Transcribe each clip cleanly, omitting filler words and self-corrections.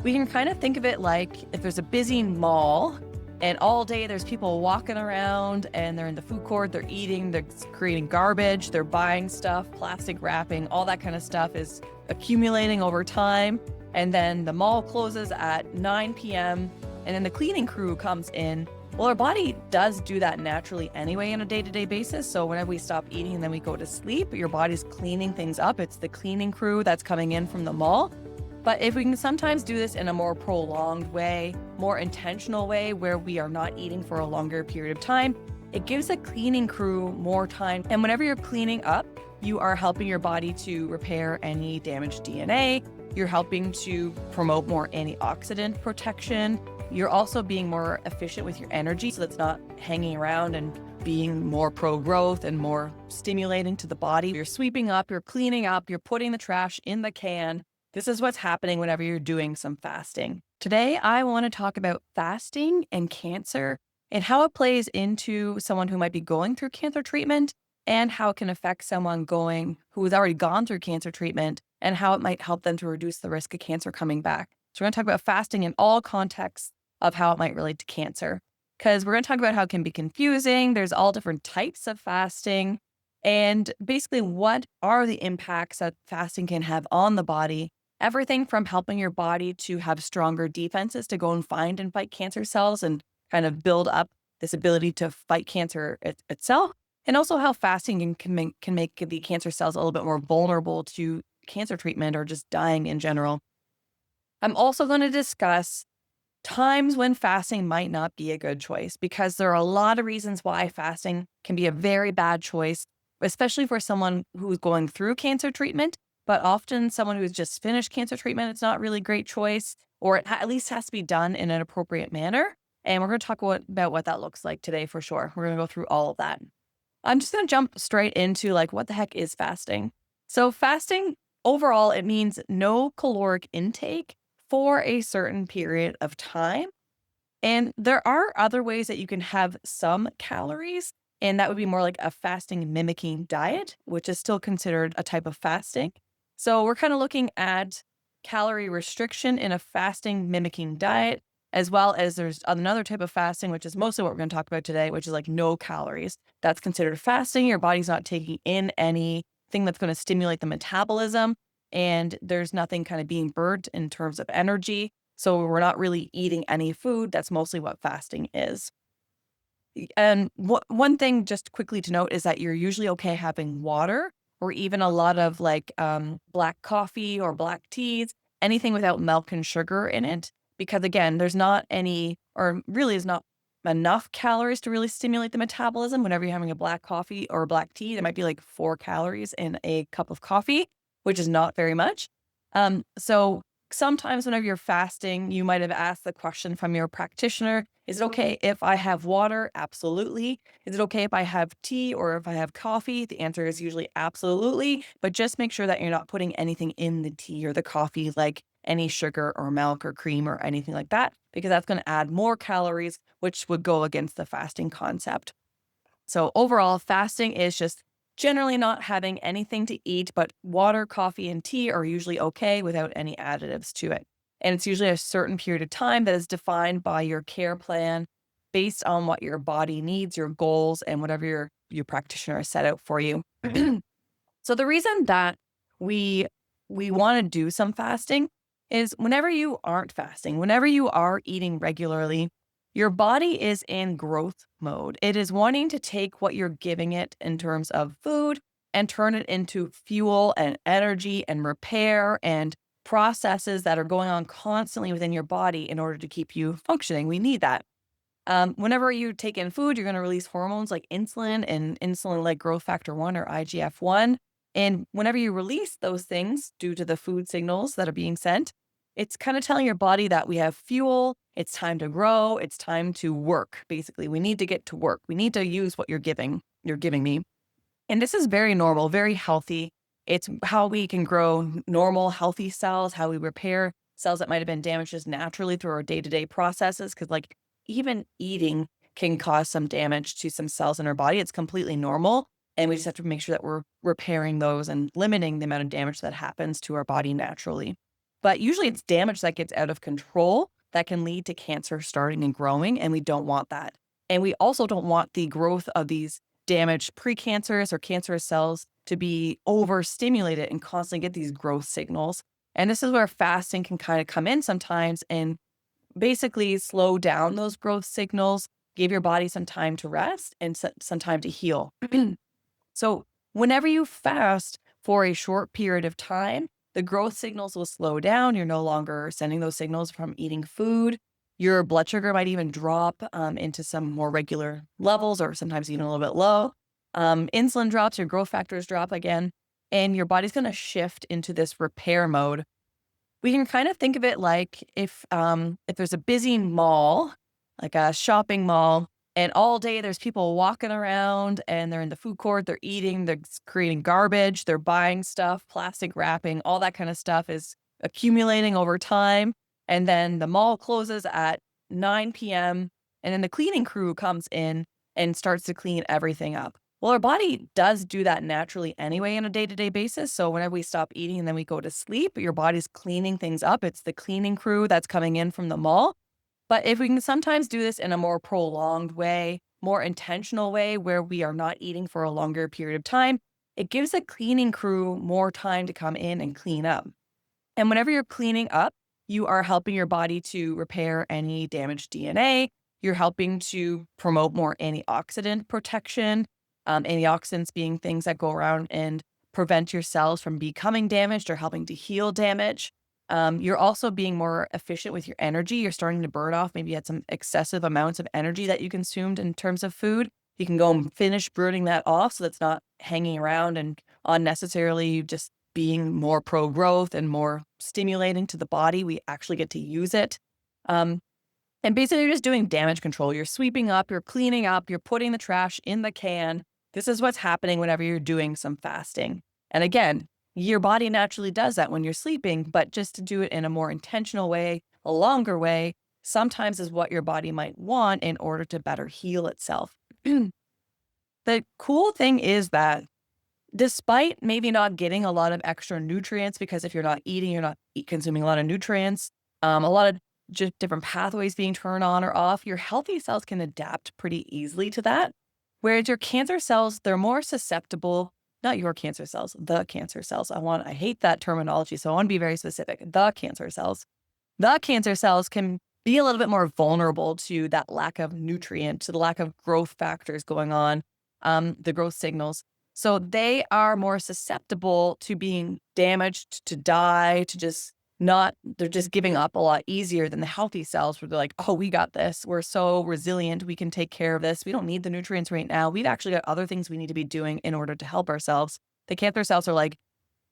We can kind of think of it like if there's a busy mall and all day there's people walking around and they're in the food court, they're eating, they're creating garbage, they're buying stuff, plastic wrapping, all that kind of stuff is accumulating over time. And then the mall closes at 9 p.m. and then the cleaning crew comes in. Well, our body does do that naturally anyway on a day-to-day basis. So whenever we stop eating and then we go to sleep, your body's cleaning things up. It's the cleaning crew that's coming in from the mall. But if we can sometimes do this in a more prolonged way, more intentional way, where we are not eating for a longer period of time, it gives the cleaning crew more time. And whenever you're cleaning up, you are helping your body to repair any damaged DNA. You're helping to promote more antioxidant protection. You're also being more efficient with your energy, so that's not hanging around and being more pro-growth and more stimulating to the body. You're sweeping up, you're cleaning up, you're putting the trash in the can. This is what's happening whenever you're doing some fasting. Today, I want to talk about fasting and cancer and how it plays into someone who might be going through cancer treatment and how it can affect someone who has already gone through cancer treatment and how it might help them to reduce the risk of cancer coming back. So we're going to talk about fasting in all contexts of how it might relate to cancer, because we're going to talk about how it can be confusing. There's all different types of fasting and basically what are the impacts that fasting can have on the body. Everything from helping your body to have stronger defenses to go and find and fight cancer cells and kind of build up this ability to fight cancer itself. And also how fasting can make the cancer cells a little bit more vulnerable to cancer treatment or just dying in general. I'm also going to discuss times when fasting might not be a good choice, because there are a lot of reasons why fasting can be a very bad choice, especially for someone who's going through cancer treatment. But often someone who's just finished cancer treatment, it's not really a great choice, or it at least has to be done in an appropriate manner. And we're going to talk about what that looks like today for sure. We're going to go through all of that. I'm just going to jump straight into what the heck is fasting? So fasting overall, it means no caloric intake for a certain period of time. And there are other ways that you can have some calories, and that would be more like a fasting mimicking diet, which is still considered a type of fasting. So we're kind of looking at calorie restriction in a fasting mimicking diet, as well as there's another type of fasting, which is mostly what we're going to talk about today, which is no calories. That's considered fasting. Your body's not taking in anything that's going to stimulate the metabolism, and there's nothing kind of being burnt in terms of energy. So we're not really eating any food. That's mostly what fasting is. And one thing just quickly to note is that you're usually okay having water or even a lot of black coffee or black teas, anything without milk and sugar in it. Because again, there's not any, or really is not enough calories to really stimulate the metabolism. Whenever you're having a black coffee or a black tea, there might be 4 calories in a cup of coffee, which is not very much. So sometimes whenever you're fasting, you might have asked the question from your practitioner, is it okay if I have water? Absolutely. Is it okay if I have tea or if I have coffee? The answer is usually absolutely, but just make sure that you're not putting anything in the tea or the coffee, like any sugar or milk or cream or anything like that, because that's going to add more calories, which would go against the fasting concept. So overall, fasting is just generally not having anything to eat, but water, coffee, and tea are usually okay without any additives to it. And it's usually a certain period of time that is defined by your care plan based on what your body needs, your goals, and whatever your practitioner has set out for you. So the reason that we want to do some fasting is whenever you aren't fasting, whenever you are eating regularly, your body is in growth mode. It is wanting to take what you're giving it in terms of food and turn it into fuel and energy and repair and processes that are going on constantly within your body in order to keep you functioning. We need that. Whenever you take in food, you're going to release hormones like insulin and insulin like growth factor 1 or IGF-1. And whenever you release those things due to the food signals that are being sent, it's kind of telling your body that we have fuel, it's time to grow, it's time to work. Basically, we need to get to work. We need to use what you're giving me. And this is very normal, very healthy. It's how we can grow normal, healthy cells, how we repair cells that might have been damaged just naturally through our day-to-day processes. Because even eating can cause some damage to some cells in our body. It's completely normal. And we just have to make sure that we're repairing those and limiting the amount of damage that happens to our body naturally. But usually it's damage that gets out of control that can lead to cancer starting and growing, and we don't want that. And we also don't want the growth of these damaged precancerous or cancerous cells to be overstimulated and constantly get these growth signals. And this is where fasting can kind of come in sometimes and basically slow down those growth signals, give your body some time to rest and some time to heal. So, whenever you fast for a short period of time, the growth signals will slow down. You're no longer sending those signals from eating food. Your blood sugar might even drop into some more regular levels or sometimes even a little bit low. Insulin drops, your growth factors drop again, and your body's going to shift into this repair mode. We can kind of think of it like if there's a busy mall, like a shopping mall, and all day there's people walking around and they're in the food court, they're eating, they're creating garbage, they're buying stuff, plastic wrapping, all that kind of stuff is accumulating over time. And then the mall closes at 9 p.m. and then the cleaning crew comes in and starts to clean everything up. Well, our body does do that naturally anyway on a day-to-day basis. So whenever we stop eating and then we go to sleep, your body's cleaning things up. It's the cleaning crew that's coming in from the mall. But if we can sometimes do this in a more prolonged way, more intentional way, where we are not eating for a longer period of time, it gives the cleaning crew more time to come in and clean up. And whenever you're cleaning up, you are helping your body to repair any damaged DNA. You're helping to promote more antioxidant protection. Antioxidants being things that go around and prevent your cells from becoming damaged or helping to heal damage. You're also being more efficient with your energy. You're starting to burn off. Maybe you had some excessive amounts of energy that you consumed in terms of food. You can go and finish burning that off so that's not hanging around and unnecessarily just being more pro-growth and more stimulating to the body. We actually get to use it. And basically, you're just doing damage control. You're sweeping up, you're cleaning up, you're putting the trash in the can. This is what's happening whenever you're doing some fasting. And again, your body naturally does that when you're sleeping, but just to do it in a more intentional way, a longer way, sometimes is what your body might want in order to better heal itself. The cool thing is that despite maybe not getting a lot of extra nutrients, because if you're not eating, you're not consuming a lot of nutrients, a lot of just different pathways being turned on or off, your healthy cells can adapt pretty easily to that. Whereas your cancer cells, they're more susceptible, not your cancer cells, the cancer cells. I hate that terminology, so I want to be very specific. The cancer cells. The cancer cells can be a little bit more vulnerable to that lack of nutrient, to the lack of growth factors going on, the growth signals. So they are more susceptible to being damaged, to die, to just they're just giving up a lot easier than the healthy cells where they're like, oh, we got this. We're so resilient. We can take care of this. We don't need the nutrients right now. We've actually got other things we need to be doing in order to help ourselves. The cancer cells are like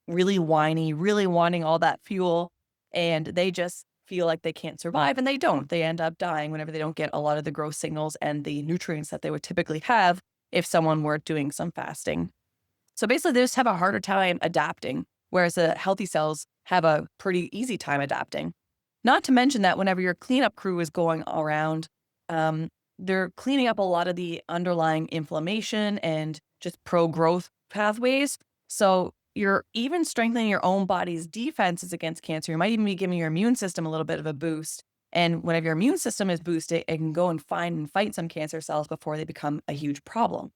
really whiny, really wanting all that fuel, and they just feel like they can't survive, and they don't. They end up dying whenever they don't get a lot of the growth signals and the nutrients that they would typically have if someone were doing some fasting. So basically, they just have a harder time adapting, whereas the healthy cells have a pretty easy time adapting. Not to mention that whenever your cleanup crew is going around, they're cleaning up a lot of the underlying inflammation and just pro-growth pathways. So you're even strengthening your own body's defenses against cancer. You might even be giving your immune system a little bit of a boost. And whenever your immune system is boosted, it can go and find and fight some cancer cells before they become a huge problem.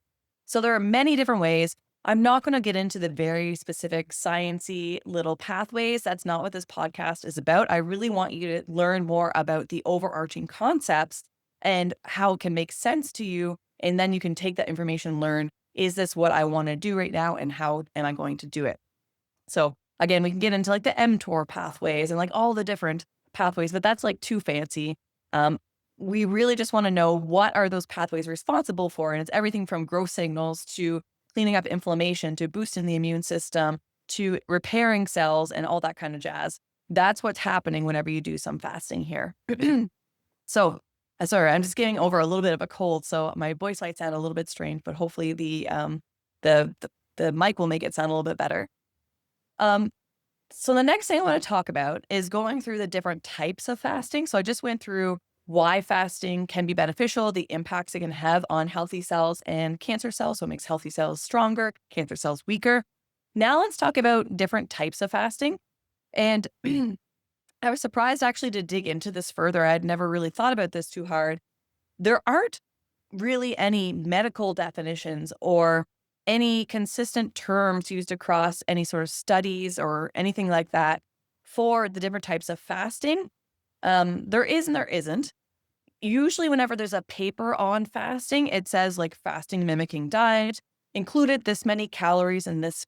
So there are many different ways. I'm not going to get into the very specific sciencey little pathways. That's not what this podcast is about. I really want you to learn more about the overarching concepts and how it can make sense to you. And then you can take that information and learn, is this what I want to do right now? And how am I going to do it? So again, we can get into like the mTOR pathways and like all the different pathways, but that's like too fancy. We really just want to know what are those pathways responsible for. And it's everything from growth signals to cleaning up inflammation, to boosting the immune system, to repairing cells and all that kind of jazz. That's what's happening whenever you do some fasting here. So, sorry, I'm just getting over a little bit of a cold, so my voice might sound a little bit strange, but hopefully the mic will make it sound a little bit better. So the next thing I want to talk about is going through the different types of fasting. So I just went through why fasting can be beneficial, the impacts it can have on healthy cells and cancer cells. So it makes healthy cells stronger, cancer cells weaker. Now let's talk about different types of fasting. And I was surprised actually to dig into this further. I had never really thought about this too hard. There aren't really any medical definitions or any consistent terms used across any sort of studies or anything like that for the different types of fasting. There is and there isn't. Usually, whenever there's a paper on fasting, it says like fasting mimicking diet included this many calories and this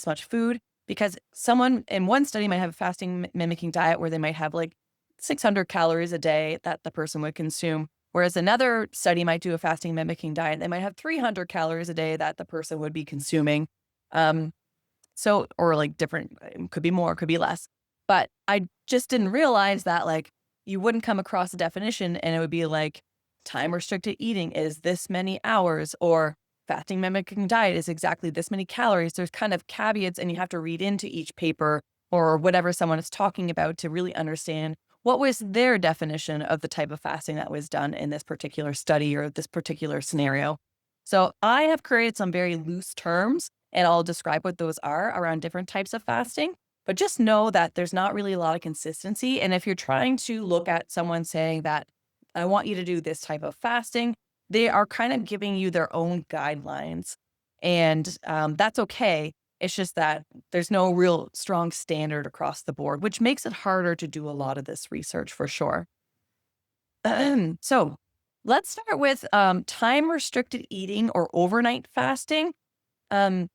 much food, because someone in one study might have a fasting mimicking diet where they might have like 600 calories a day that the person would consume. Whereas another study might do a fasting mimicking diet. They might have 300 calories a day that the person would be consuming. Um, or like different, could be more, could be less. But I just didn't realize that like you wouldn't come across a definition and it would be like time restricted eating is this many hours, or fasting mimicking diet is exactly this many calories. There's kind of caveats and you have to read into each paper or whatever someone is talking about to really understand what was their definition of the type of fasting that was done in this particular study or this particular scenario. So I have created some very loose terms and I'll describe what those are around different types of fasting. But just know that there's not really a lot of consistency. And if you're trying to look at someone saying that, I want you to do this type of fasting, they are kind of giving you their own guidelines. And that's okay. It's just that there's no real strong standard across the board, which makes it harder to do a lot of this research for sure. So let's start with time restricted eating or overnight fasting. Um,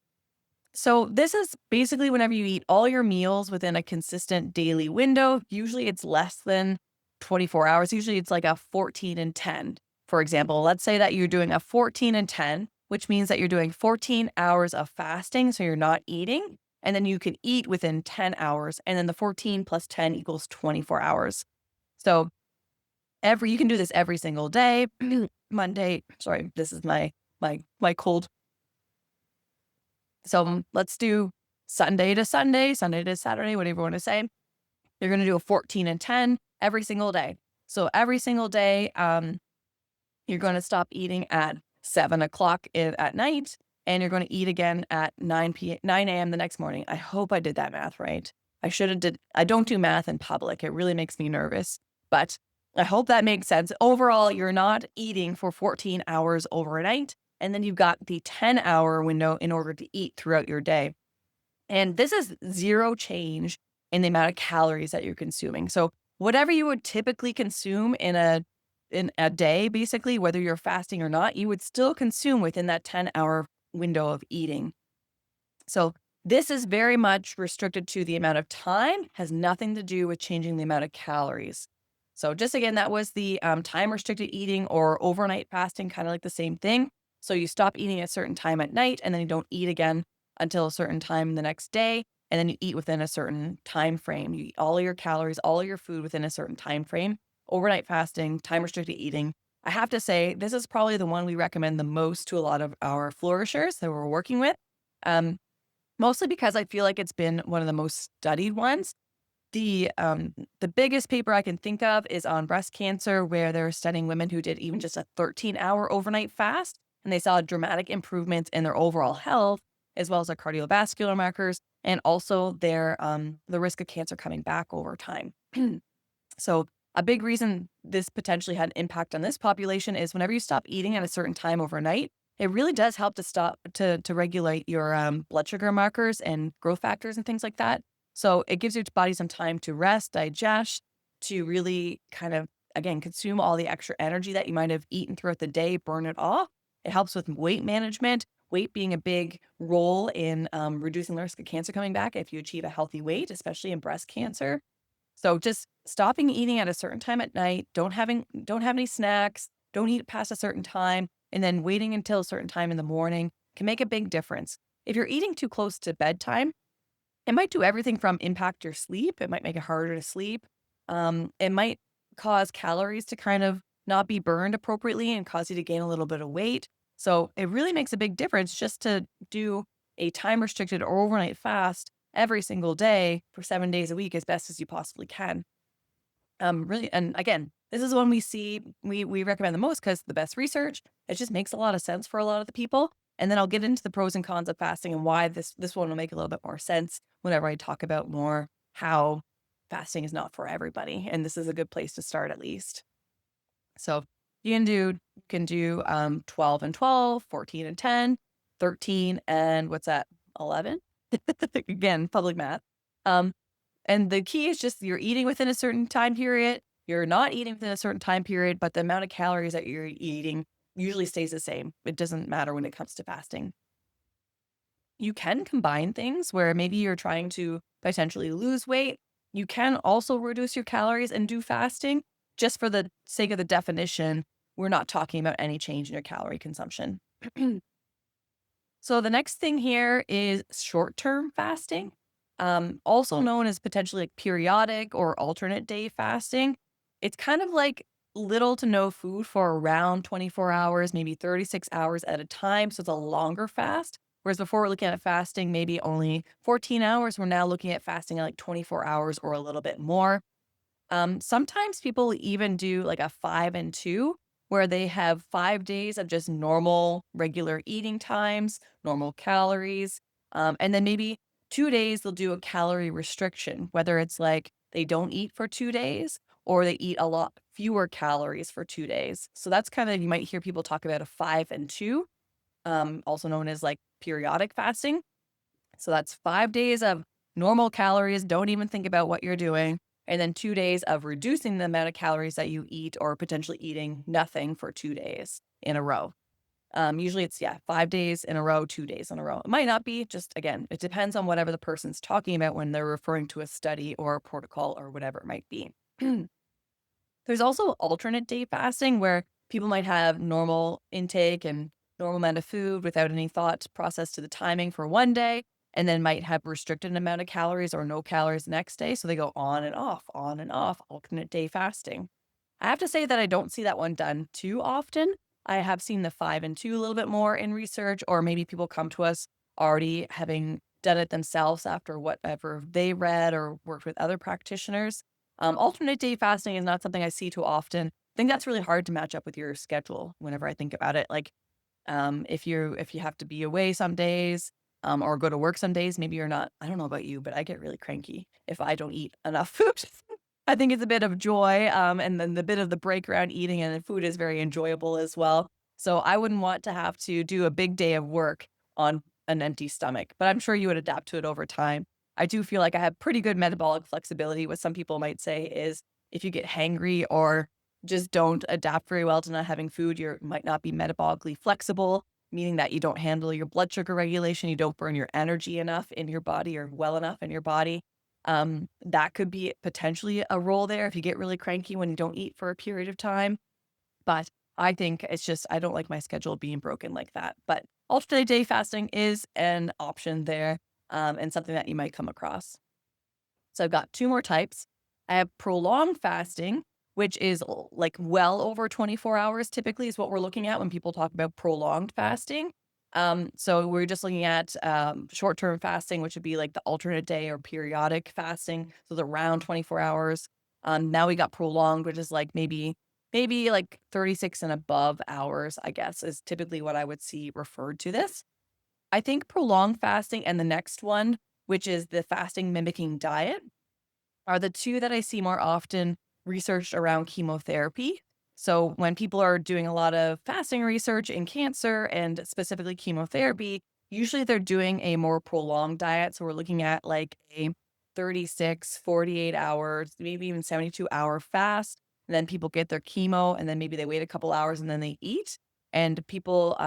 so this is basically whenever you eat all your meals within a consistent daily window. Usually it's less than 24 hours. Usually it's like a 14 and 10. For example, let's say that you're doing a 14 and 10, which means that you're doing 14 hours of fasting. So you're not eating. And then you can eat within 10 hours. And then the 14 plus 10 equals 24 hours. So you can do this every single day. Monday, sorry, this is my cold. So let's do Sunday to Sunday, Sunday to Saturday, whatever you want to say. You're going to do a 14 and 10 every single day. So every single day, you're going to stop eating at 7 o'clock at night, and you're going to eat again at 9 a.m. the next morning. I hope I did that math right. I don't do math in public. It really makes me nervous, but I hope that makes sense. Overall, you're not eating for 14 hours overnight. And then you've got the 10-hour window in order to eat throughout your day. And this is zero change in the amount of calories that you're consuming. So whatever you would typically consume in a day, basically, whether you're fasting or not, you would still consume within that 10-hour window of eating. So this is very much restricted to the amount of time, has nothing to do with changing the amount of calories. So just again, that was the time restricted eating or overnight fasting, kind of like the same thing. So you stop eating at a certain time at night and then you don't eat again until a certain time the next day. And then you eat within a certain time frame. You eat all of your calories, all of your food within a certain time frame. Overnight fasting, time restricted eating. I have to say, this is probably the one we recommend the most to a lot of our flourishers that we're working with. Mostly because I feel like it's been one of the most studied ones. The biggest paper I can think of is on breast cancer, where they're studying women who did even just a 13-hour overnight fast, and they saw dramatic improvements in their overall health, as well as their cardiovascular markers, and also their the risk of cancer coming back over time. So a big reason this potentially had an impact on this population is whenever you stop eating at a certain time overnight, it really does help to regulate your blood sugar markers and growth factors and things like that. So it gives your body some time to rest, digest, to really kind of, again, consume all the extra energy that you might have eaten throughout the day, burn it off. It helps with weight management, weight being a big role in reducing the risk of cancer coming back if you achieve a healthy weight, especially in breast cancer. So just stopping eating at a certain time at night, don't have any snacks, don't eat past a certain time, and then waiting until a certain time in the morning can make a big difference. If you're eating too close to bedtime, it might do everything from impact your sleep. It might make it harder to sleep. It might cause calories to kind of not be burned appropriately and cause you to gain a little bit of weight. So it really makes a big difference just to do a time restricted or overnight fast every single day for 7 days a week as best as you possibly can. Really, and again, this is one we recommend the most because the best research. It just makes a lot of sense for a lot of the people. And then I'll get into the pros and cons of fasting and why this one will make a little bit more sense whenever I talk about more how fasting is not for everybody. And this is a good place to start at least. So you can do 12 and 12, 14 and 10, 13 and what's that? 11? Again, public math. Um, and the key is just you're eating within a certain time period. You're not eating within a certain time period, but the amount of calories that you're eating usually stays the same. It doesn't matter when it comes to fasting. You can combine things where maybe you're trying to potentially lose weight. You can also reduce your calories and do fasting. Just for the sake of the definition, we're not talking about any change in your calorie consumption. So the next thing here is short-term fasting, also known as potentially like periodic or alternate day fasting. It's kind of like little to no food for around 24 hours, maybe 36 hours at a time. So it's a longer fast. Whereas before we're looking at fasting maybe only 14 hours, we're now looking at fasting at like 24 hours or a little bit more. Sometimes people even do like a 5 and 2, where they have 5 days of just normal, regular eating times, normal calories. And then maybe 2 days they'll do a calorie restriction, whether it's like they don't eat for 2 days or they eat a lot fewer calories for 2 days. So that's kind of, you might hear people talk about a 5 and 2, also known as like periodic fasting. So that's 5 days of normal calories. Don't even think about what you're doing. And then 2 days of reducing the amount of calories that you eat or potentially eating nothing for 2 days in a row. Usually it's, 5 days in a row, 2 days in a row. It might not be, just again, it depends on whatever the person's talking about when they're referring to a study or a protocol or whatever it might be. There's also alternate day fasting where people might have normal intake and normal amount of food without any thought process to the timing for one day, and then might have restricted amount of calories or no calories the next day. So they go on and off, alternate day fasting. I have to say that I don't see that one done too often. I have seen the 5 and 2 a little bit more in research, or maybe people come to us already having done it themselves after whatever they read or worked with other practitioners. Alternate day fasting is not something I see too often. I think that's really hard to match up with your schedule whenever I think about it. Like, if you have to be away some days, or go to work some days, maybe you're not, I don't know about you, but I get really cranky if I don't eat enough food. I think it's a bit of joy, and then the bit of the break around eating and the food is very enjoyable as well. So I wouldn't want to have to do a big day of work on an empty stomach, but I'm sure you would adapt to it over time. I do feel like I have pretty good metabolic flexibility. What some people might say is if you get hangry or just don't adapt very well to not having food, you might not be metabolically flexible, meaning that you don't handle your blood sugar regulation, you don't burn your energy enough in your body or well enough in your body. That could be potentially a role there if you get really cranky when you don't eat for a period of time. But I think it's just, I don't like my schedule being broken like that. But alternate day fasting is an option there, and something that you might come across. So I've got two more types. I have prolonged fasting, which is like well over 24 hours typically is what we're looking at when people talk about prolonged fasting. So we're just looking at short-term fasting, which would be like the alternate day or periodic fasting. So it's around 24 hours. Now we got prolonged, which is like maybe like 36 and above hours, I guess, is typically what I would see referred to this. I think prolonged fasting and the next one, which is the fasting mimicking diet, are the two that I see more often researched around chemotherapy. So when people are doing a lot of fasting research in cancer and specifically chemotherapy, usually they're doing a more prolonged diet. So we're looking at like a 36, 48 hours, maybe even 72-hour fast. And then people get their chemo and then maybe they wait a couple hours and then they eat. And people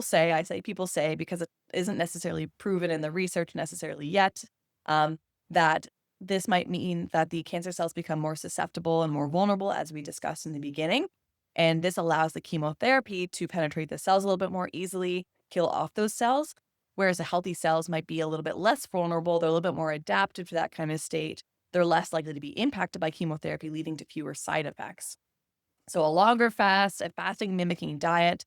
say, I say people say because it isn't necessarily proven in the research necessarily yet, that this might mean that the cancer cells become more susceptible and more vulnerable, as we discussed in the beginning. And this allows the chemotherapy to penetrate the cells a little bit more easily, kill off those cells, whereas the healthy cells might be a little bit less vulnerable. They're a little bit more adaptive to that kind of state. They're less likely to be impacted by chemotherapy, leading to fewer side effects. So a longer fast, a fasting mimicking diet,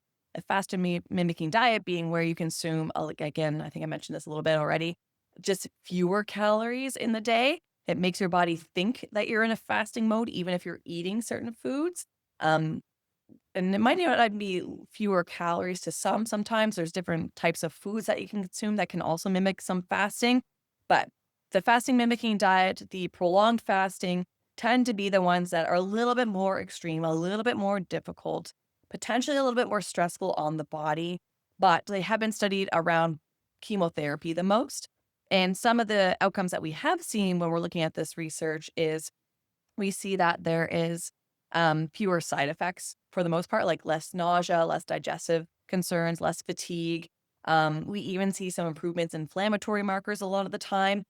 being where you consume, like again, I think I mentioned this a little bit already, just fewer calories in the day. It makes your body think that you're in a fasting mode, even if you're eating certain foods. And it might not be fewer calories to some. Sometimes there's different types of foods that you can consume that can also mimic some fasting. But The fasting mimicking diet, the prolonged fasting, tend to be the ones that are a little bit more extreme, a little bit more difficult, potentially a little bit more stressful on the body, but they have been studied around chemotherapy the most. And some of the outcomes that we have seen when we're looking at this research is we see that there is fewer side effects for the most part, like less nausea, less digestive concerns, less fatigue. We even see some improvements in inflammatory markers a lot of the time.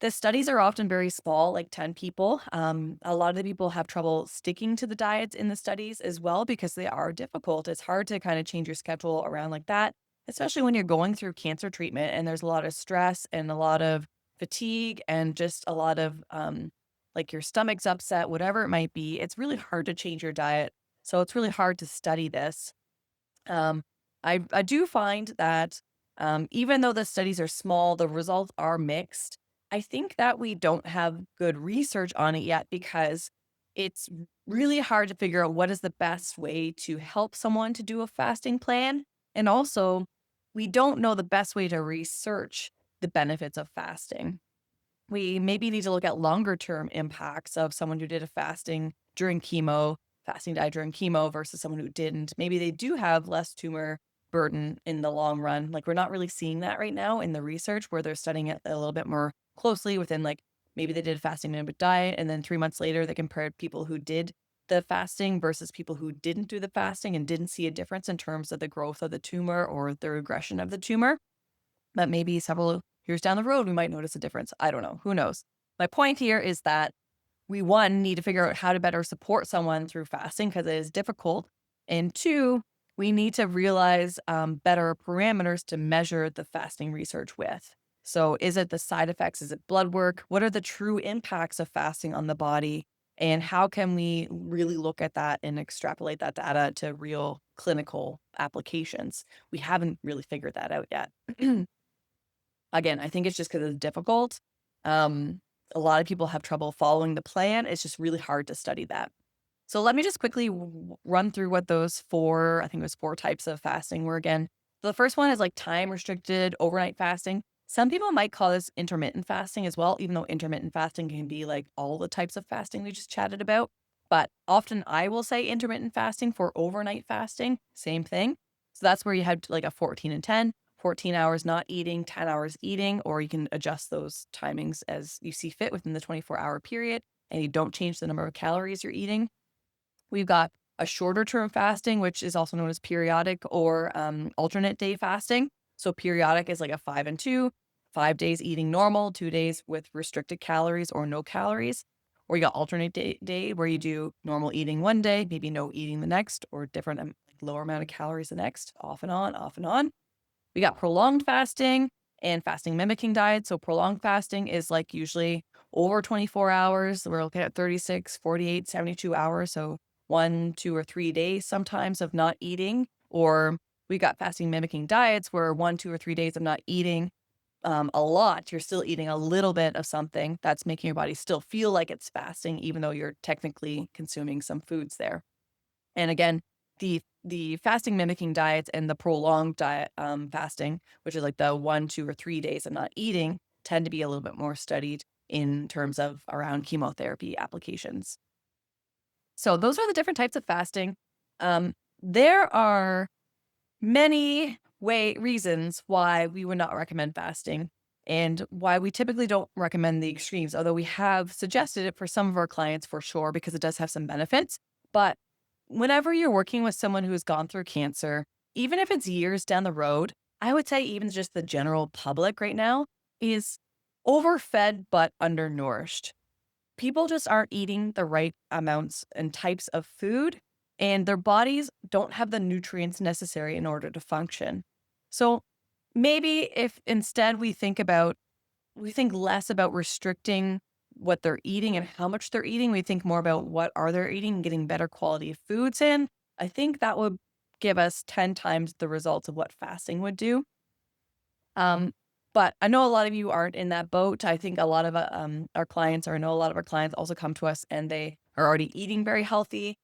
The studies are often very small, like 10 people. A lot of the people have trouble sticking to the diets in the studies as well because they are difficult. It's hard to kind of change your schedule around like that, especially when you're going through cancer treatment and there's a lot of stress and a lot of fatigue and just a lot of like your stomach's upset, whatever it might be. It's really hard to change your diet. So it's really hard to study this. Um, I do find that even though the studies are small, the results are mixed. I think that we don't have good research on it yet because it's really hard to figure out what is the best way to help someone to do a fasting plan. And also, we don't know the best way to research the benefits of fasting. We maybe need to look at longer term impacts of someone who did a fasting diet during chemo versus someone who didn't. Maybe they do have less tumor burden in the long run. Like we're not really seeing that right now in the research where they're studying it a little bit more closely within like maybe they did a fasting intermittent diet and then 3 months later they compared people who did the fasting versus people who didn't do the fasting and didn't see a difference in terms of the growth of the tumor or the regression of the tumor. But maybe several years down the road, we might notice a difference. I don't know. Who knows? My point here is that we, one, need to figure out how to better support someone through fasting because it is difficult. And two, we need to realize better parameters to measure the fasting research with. So is it the side effects? Is it blood work? What are the true impacts of fasting on the body? And how can we really look at that and extrapolate that data to real clinical applications? We haven't really figured that out yet. Again, I think it's just because it's difficult. A lot of people have trouble following the plan. It's just really hard to study that. So let me just quickly run through what those four, I think it was four types of fasting were again. The first one is like time restricted overnight fasting. Some people might call this intermittent fasting as well, even though intermittent fasting can be like all the types of fasting we just chatted about. But often I will say intermittent fasting for overnight fasting, same thing. So that's where you have like a 14 and 10, 14 hours not eating, 10 hours eating, or you can adjust those timings as you see fit within the 24-hour period and you don't change the number of calories you're eating. We've got a shorter term fasting, which is also known as periodic or alternate day fasting. So periodic is like a 5 and 2, 5 days eating normal, 2 days with restricted calories or no calories. Or you got alternate day where you do normal eating one day, maybe no eating the next, or different lower amount of calories the next, off and on, off and on. We got prolonged fasting and fasting mimicking diet. So prolonged fasting is like usually over 24 hours. We're looking at 36, 48, 72 hours. So 1, 2, or 3 days sometimes of not eating. Or we got fasting mimicking diets where 1, 2, or 3 days of not eating a lot. You're still eating a little bit of something that's making your body still feel like it's fasting, even though you're technically consuming some foods there. And again, the fasting mimicking diets and the prolonged diet fasting, which is like the 1, 2, or 3 days of not eating, tend to be a little bit more studied in terms of around chemotherapy applications. So those are the different types of fasting. There are many reasons why we would not recommend fasting and why we typically don't recommend the extremes, although we have suggested it for some of our clients for sure because it does have some benefits. But whenever you're working with someone who has gone through cancer, even if it's years down the road, I would say even just the general public right now is overfed but undernourished. People just aren't eating the right amounts and types of food, and their bodies don't have the nutrients necessary in order to function. So maybe if instead we think less about restricting what they're eating and how much they're eating. We think more about what are they eating and getting better quality of foods in. I think that would give us 10 times the results of what fasting would do. But I know a lot of you aren't in that boat. I think a lot of our clients, or I know a lot of our clients also come to us and they are already eating very healthy.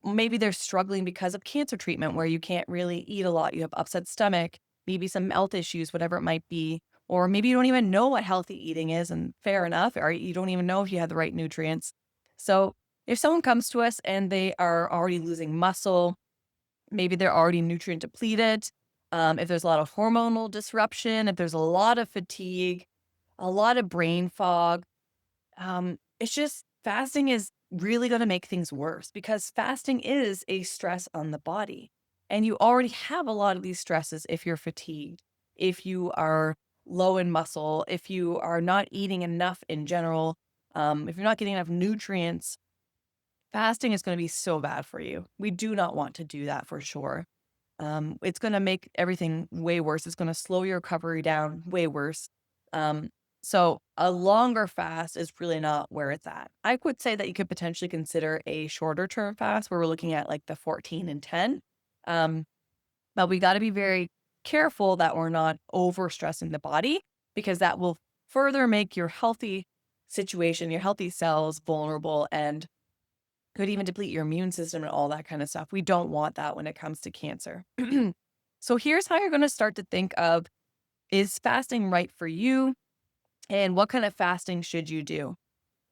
Maybe they're struggling because of cancer treatment where you can't really eat a lot. You have upset stomach, maybe some health issues, whatever it might be, or maybe you don't even know what healthy eating is, and fair enough, or you don't even know if you have the right nutrients. So if someone comes to us and they are already losing muscle, maybe they're already nutrient depleted, if there's a lot of hormonal disruption, if there's a lot of fatigue, a lot of brain fog, it's just fasting is really going to make things worse because fasting is a stress on the body. And you already have a lot of these stresses if you're fatigued, if you are low in muscle, if you are not eating enough in general, if you're not getting enough nutrients. Fasting is going to be so bad for you. We do not want to do that for sure. It's going to make everything way worse. It's going to slow your recovery down way worse. Um, so a longer fast is really not where it's at. I would say that you could potentially consider a shorter term fast where we're looking at like the 14 and 10. Um, but we got to be very careful that we're not overstressing the body because that will further make your healthy situation, your healthy cells vulnerable and could even deplete your immune system and all that kind of stuff. We don't want that when it comes to cancer. So here's how you're going to start to think of, is fasting right for you? And what kind of fasting should you do?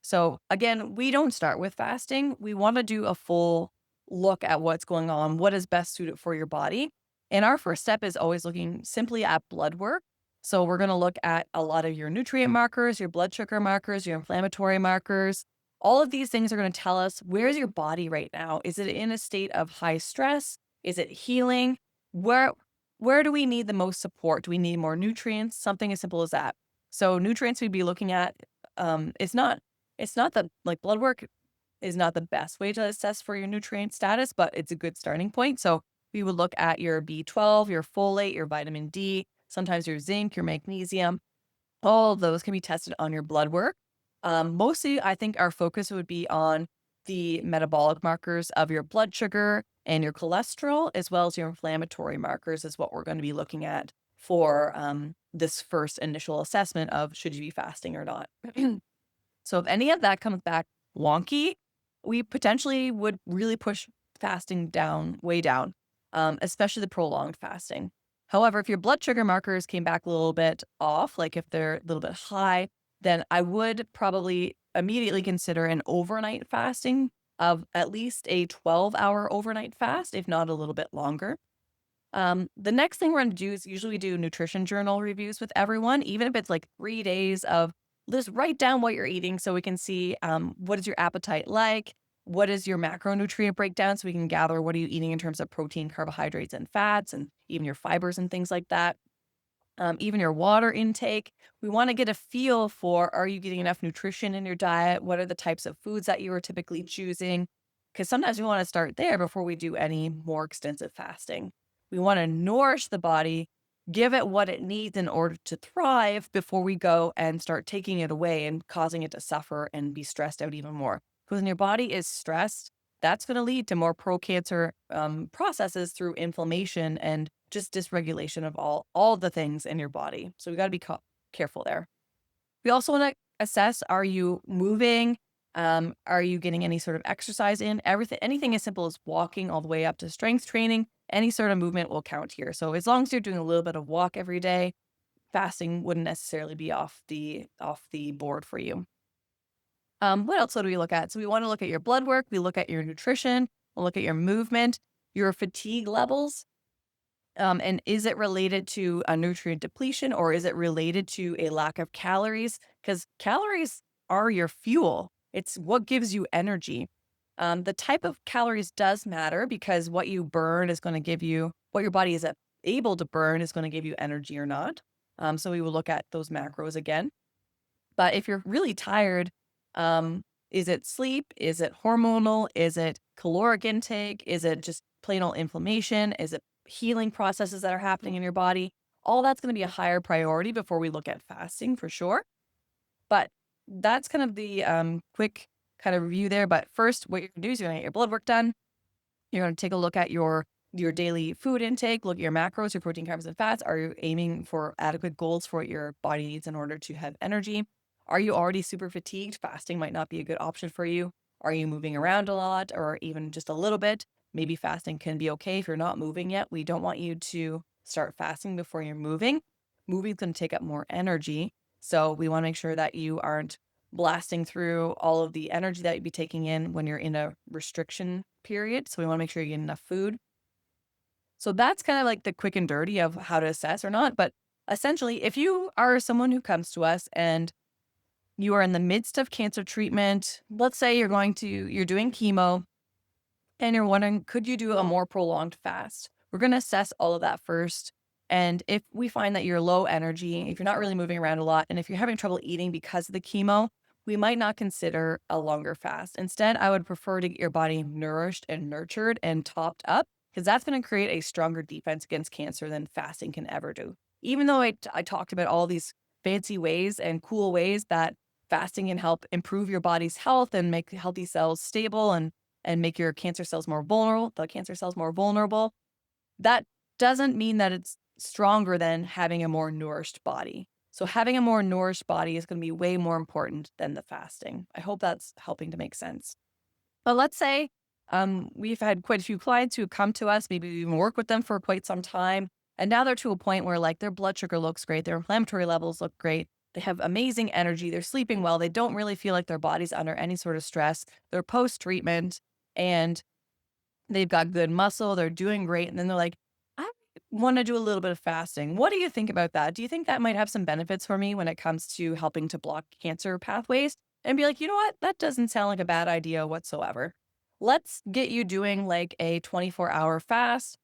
So again, we don't start with fasting. We want to do a full look at what's going on, what is best suited for your body. And our first step is always looking simply at blood work. So we're going to look at a lot of your nutrient markers, your blood sugar markers, your inflammatory markers. All of these things are going to tell us, where's your body right now? Is it in a state of high stress? Is it healing? Where do we need the most support? Do we need more nutrients? Something as simple as that. So nutrients we'd be looking at, it's not the like blood work is not the best way to assess for your nutrient status, but it's a good starting point. So we would look at your B12, your folate, your vitamin D, sometimes your zinc, your magnesium. All of those can be tested on your blood work. Mostly, I think our focus would be on the metabolic markers of your blood sugar and your cholesterol, as well as your inflammatory markers, is what we're going to be looking at for this first initial assessment of should you be fasting or not. So if any of that comes back wonky, we potentially would really push fasting down, way down, especially the prolonged fasting. However, if your blood sugar markers came back a little bit off, like if they're a little bit high, then I would probably immediately consider an overnight fasting of at least a 12-hour overnight fast, if not a little bit longer. The next thing we're going to do is usually we do nutrition journal reviews with everyone, even if it's like 3 days of just write down what you're eating so we can see what is your appetite like, what is your macronutrient breakdown so we can gather what are you eating in terms of protein, carbohydrates, and fats, and even your fibers and things like that. Even your water intake. We want to get a feel for, are you getting enough nutrition in your diet? What are the types of foods that you are typically choosing? Because sometimes we want to start there before we do any more extensive fasting. We want to nourish the body, give it what it needs in order to thrive before we go and start taking it away and causing it to suffer and be stressed out even more. Because when your body is stressed, that's going to lead to more pro-cancer processes through inflammation and just dysregulation of all the things in your body. So we got to be careful there. We also want to assess, are you moving? Are you getting any sort of exercise in? Anything as simple as walking all the way up to strength training, any sort of movement will count here. So as long as you're doing a little bit of walk every day, fasting wouldn't necessarily be off the board for you. What else do we look at? So we want to look at your blood work. We look at your nutrition. We'll look at your movement, your fatigue levels. And is it related to a nutrient depletion or is it related to a lack of calories? Because calories are your fuel. It's what gives you energy. The type of calories does matter because what you burn is going to give you, what your body is able to burn is going to give you energy or not. So we will look at those macros again. But if you're really tired, is it sleep? Is it hormonal? Is it caloric intake? Is it just plain old inflammation? Is it healing processes that are happening in your body? All that's going to be a higher priority before we look at fasting for sure. But that's kind of the quick kind of review there. But first, what you're going to do is you're going to get your blood work done. You're going to take a look at your daily food intake, look at your macros, your protein, carbs, and fats. Are you aiming for adequate goals for what your body needs in order to have energy? Are you already super fatigued? Fasting might not be a good option for you. Are you moving around a lot or even just a little bit? Maybe fasting can be okay if you're not moving yet. We don't want you to start fasting before you're moving. moving is going to take up more energy. So we want to make sure that you aren't blasting through all of the energy that you'd be taking in when you're in a restriction period. So we want to make sure you get enough food. So that's kind of like the quick and dirty of how to assess or not. But essentially, if you are someone who comes to us and you are in the midst of cancer treatment, let's say you're doing chemo and you're wondering, could you do a more prolonged fast? We're going to assess all of that first. And if we find that you're low energy, if you're not really moving around a lot, and if you're having trouble eating because of the chemo, we might not consider a longer fast. Instead, I would prefer to get your body nourished and nurtured and topped up, because that's going to create a stronger defense against cancer than fasting can ever do. Even though I talked about all these fancy ways and cool ways that fasting can help improve your body's health and make healthy cells stable and make your cancer cells more vulnerable, that doesn't mean that it's stronger than having a more nourished body. So having a more nourished body is going to be way more important than the fasting. I hope that's helping to make sense. But let's say we've had quite a few clients who come to us, maybe we even work with them for quite some time, and now they're to a point where like their blood sugar looks great, their inflammatory levels look great, they have amazing energy, they're sleeping well, they don't really feel like their body's under any sort of stress, they're post-treatment, and they've got good muscle, they're doing great, and then they're like, I want to do a little bit of fasting. What do you think about that? Do you think that might have some benefits for me when it comes to helping to block cancer pathways? And be like, you know what? That doesn't sound like a bad idea whatsoever. Let's get you doing like a 24-hour fast,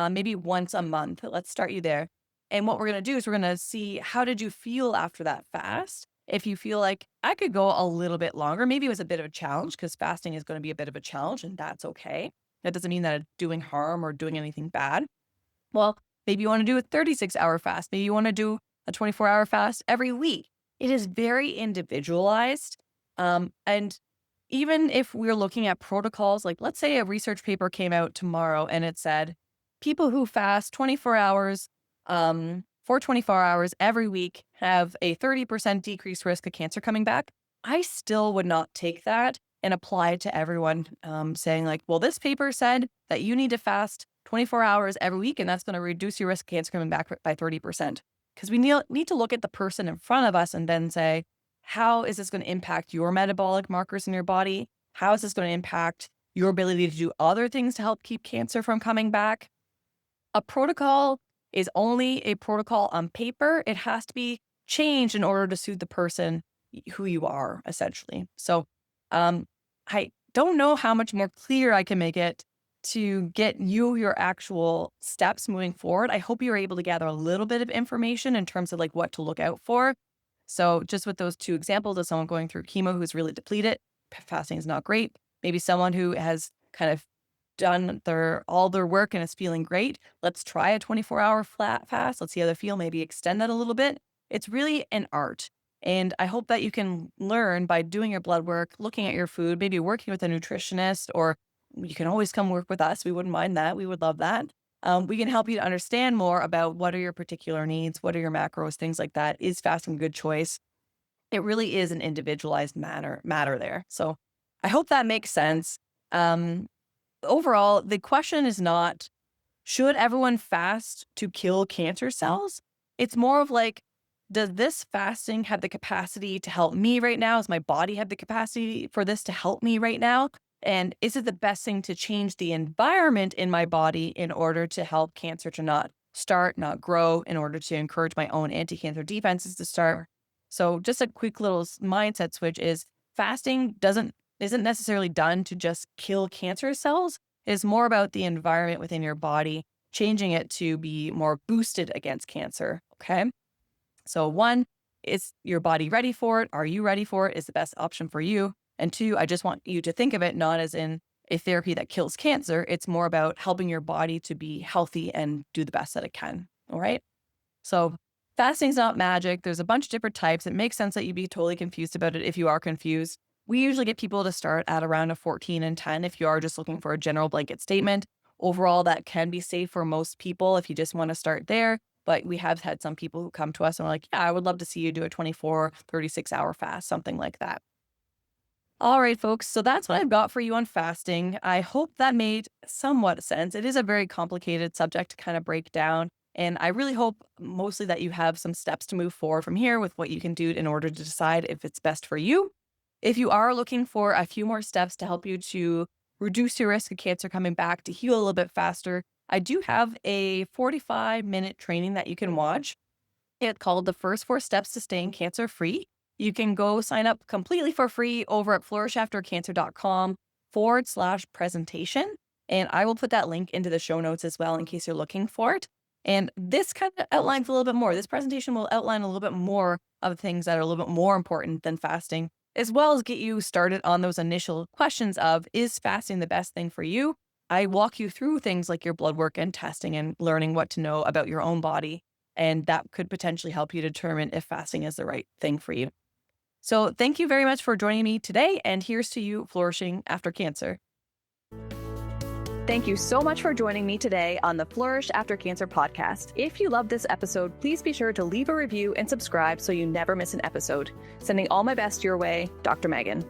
maybe once a month. Let's start you there. And what we're going to do is we're going to see, how did you feel after that fast? If you feel like I could go a little bit longer, maybe it was a bit of a challenge, because fasting is going to be a bit of a challenge, and that's okay. That doesn't mean that it's doing harm or doing anything bad. Well, maybe you want to do a 36-hour fast. Maybe you want to do a 24-hour fast every week. It is very individualized. And even if we're looking at protocols, like let's say a research paper came out tomorrow and it said people who fast 24 hours for 24 hours every week have a 30% decreased risk of cancer coming back, I still would not take that and apply it to everyone, saying like, well, this paper said that you need to fast 24 hours every week, and that's going to reduce your risk of cancer coming back by 30%. Because we need to look at the person in front of us and then say, how is this going to impact your metabolic markers in your body? How is this going to impact your ability to do other things to help keep cancer from coming back? A protocol is only a protocol on paper. It has to be changed in order to suit the person who you are, essentially. So I don't know how much more clear I can make it to get you your actual steps moving forward. I hope you're able to gather a little bit of information in terms of like what to look out for. So just with those two examples of someone going through chemo who's really depleted, fasting is not great. Maybe someone who has kind of done all their work and is feeling great. Let's try a 24-hour flat fast. Let's see how they feel. Maybe extend that a little bit. It's really an art. And I hope that you can learn by doing your blood work, looking at your food, maybe working with a nutritionist, or you can always come work with us. We wouldn't mind that. We would love that. We can help you to understand more about what are your particular needs, what are your macros, things like that. Is fasting a good choice? It really is an individualized matter there. So I hope that makes sense. Overall, the question is not, should everyone fast to kill cancer cells? It's more of like, does this fasting have the capacity to help me right now? Does my body have the capacity for this to help me right now? And is it the best thing to change the environment in my body in order to help cancer to not start, not grow, in order to encourage my own anti-cancer defenses to start? So just a quick little mindset switch is fasting isn't necessarily done to just kill cancer cells. It's more about the environment within your body, changing it to be more boosted against cancer. Okay. So one, is your body ready for it? Are you ready for it? Is the best option for you? And two, I just want you to think of it not as in a therapy that kills cancer. It's more about helping your body to be healthy and do the best that it can. All right. So fasting's not magic. There's a bunch of different types. It makes sense that you'd be totally confused about it if you are confused. We usually get people to start at around a 14 and 10 if you are just looking for a general blanket statement. Overall, that can be safe for most people if you just want to start there. But we have had some people who come to us and are like, yeah, I would love to see you do a 24, 36-hour fast, something like that. All right, folks. So that's what I've got for you on fasting. I hope that made somewhat sense. It is a very complicated subject to kind of break down. And I really hope mostly that you have some steps to move forward from here with what you can do in order to decide if it's best for you. If you are looking for a few more steps to help you to reduce your risk of cancer coming back, to heal a little bit faster, I do have a 45-minute training that you can watch. It's called The First 4 Steps to Staying Cancer Free. You can go sign up completely for free over at flourishaftercancer.com/presentation. And I will put that link into the show notes as well in case you're looking for it. And this kind of outlines a little bit more. This presentation will outline a little bit more of things that are a little bit more important than fasting, as well as get you started on those initial questions of, is fasting the best thing for you? I walk you through things like your blood work and testing and learning what to know about your own body. And that could potentially help you determine if fasting is the right thing for you. So thank you very much for joining me today. And here's to you flourishing after cancer. Thank you so much for joining me today on the Flourish After Cancer podcast. If you loved this episode, please be sure to leave a review and subscribe so you never miss an episode. Sending all my best your way, Dr. Megan.